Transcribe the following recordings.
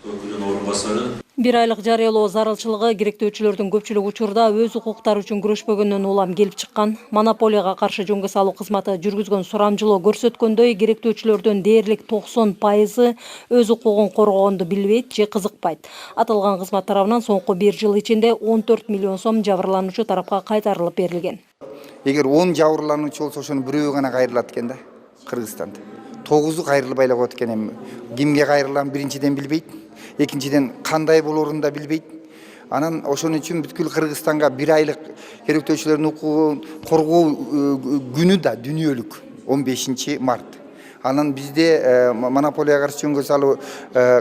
Өкүлүнүн орун басары. Bir aylık жарыялоо зарылчылыгы керектөөчүлөрдүн көпчүлүк учурда өз укуктары үчүн күрөшпөгөндөн улам келип чыккан. Монополияга каршы жөнгө салуу кызматы жүргүзгөн сурамжылоо көрсөткөндөй, керектөөчүлөрдүн дээрлик 90% өз укугун коргогонду билбейт же кызыкпайт. Аталган кызмат тарабынан соңку 1 жыл ичинде 14 миллион сом жабырлануучу тарапка кайтарылып берилген. Эгер 10 жабырлануучу болсо ошонун бирөө гана кайрылат экен да, Кыргызстанда. 9'u кайрылбай эле коет экен. Кимге кайрылганын биринчиден билбейт. Экинчиден кандай болорун да билбейт. Анан ошон үчүн бүткүл Кыргызстанга 1 айлык керектөөчүлөрдүн укугун коргоо күнү да дүнүйөлүк 15 март. Анан бизде монополияга каршы жөнгө салуу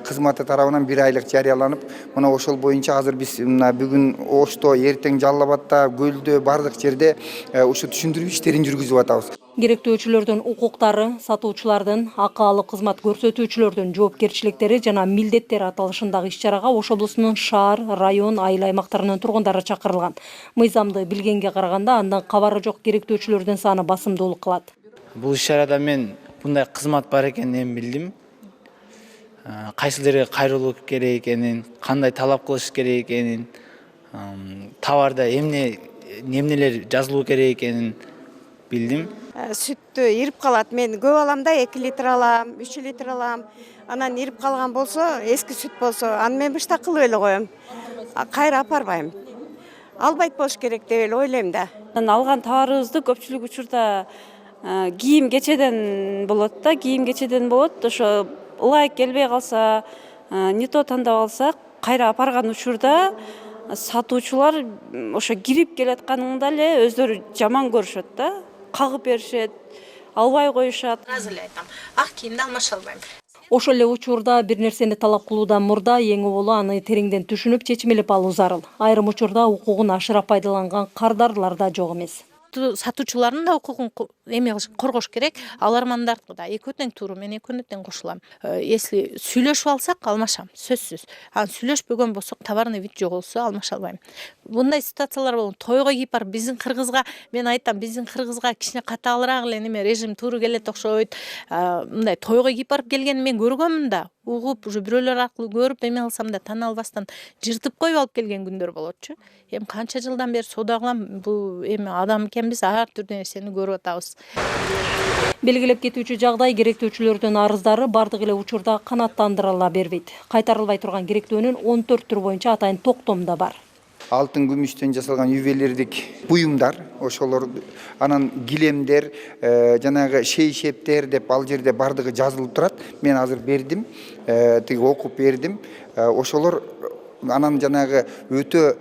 кызматы тарабынан 1 айлык жарыяланып, мына ошол боюнча азыр биз бүгүн Ошто, эртең Жалал Абадта, Көлдө, бардык жерде ушу түшүндүрүү иштерин жүргүзүп атабыз. Керектөөчүлөрдүн укуктары, сатуучулардын, акы алып кызмат көрсөтүүчүлөрдүн жоопкерчиликтери жана милдеттери аталышындагы иш-чарага Ош облусунун шаар, район, айыл аймактарынын тургундары чакырылган. Мыйзамды билгенге караганда андан кабары жок керектөөчүлөрдүн саны басымдуулук кылат. Бул иш-чарада мен bunday кызмат бар экенин билдим. Кайсы жерге кайрылуу керек экенин, кандай талап кылыш керек экенин, товарда эмнелер жазылуу керек экенин билдим. Süttü irip kalat. Men көп алам да 2 литр алам, 3 литр алам. Анан ирип калган болсо, эски сүт болсо, аны мен башта кылып эле коем. Кайра апарбайм. Албайт болуш керек деп эле ойлойм да. Алган товарыбызды көпчүлүк учурда кийим кечеден болот да, кийим кечеден болот. Ошо ылайык келбей калса, не то тандап алсак, кайра апарган учурда сатуучулар ошо кирип келатканыңда эле өздөрү жаман көрүшөт да. Кагып беришет, албай коюшат. Азыр эле айтам, ак кийимди алмаша албайм. Ошол эле учурда бир нерсени талап кылуудан мурда эң оболу аны тереңден түшүнүп, чечмелеп алуу зарыл. Айрым учурда укугун ашыра пайдаланган кардарлар да жок эмес. Сатуучулардын да укугун коргош керек. Алар мандартыда экөө тең туура, мен экөө тең кошулам. Если сүйлөшүп алсак, алмашам, сөзсүз. Ал сүйлөшпөгөн болсок, товарный вид жок болсо алмаша албайм. Bunday ситуациялар болот. Тойго кийип барып, биздин кыргызга, мен айтам, биздин кыргызга кичине катаалыраак эле неме режим туура келет окшойт. Мындай тойго кийип барып келгенин мен көргөмүн да. Угуп, уже бирөөлөр аркылуу көрүп, эме алсам да тана албастан жыртып коюп алып келген күндөр болотчу. Эми канча жылдан бери соода кылам, бул эми адам экенбиз, ар түрдүү нерсени көрүп атабыз. Белгилеп кетүүчү жагдай керектөөчүлөрдүн арыздары бардык эле учурда канааттандырыла бербейт. Кайтарылбай турган керектөөнүн 14 түр боюнча атайын токтом да бар. Алтын күмүштөн жасалган ювелирдик буюмдар, ошолор анан килемдер, жанагы шейшептер деп ал жерде бардыгы жазылып турат. Мен азыр бердим, тиги окуп бердим. Ошолор анан жанагы өтө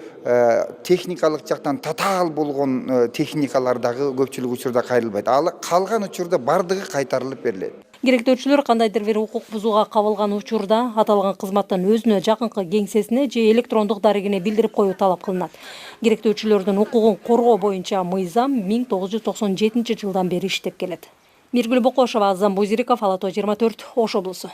техникалык жактан татаал болгон техникалар дагы көпчүлүк учурда кайрылбайт. Ал калган учурда бардыгы кайтарылып берилет. Керектөөчүлөр кандайдыр бир укук бузууга кабылган учурда аталган кызматтын өзүнө жакынкы кеңсесине же электрондук дарегине билдирип коюу талап кылынат. Керектөөчүлөрдүн укугун коргоо боюнча мыйзам 1997 жылдан бери иштеп келет. Миргүл Бокошова, Азам Бузириков, Ала Тоо 24, Ош облусу.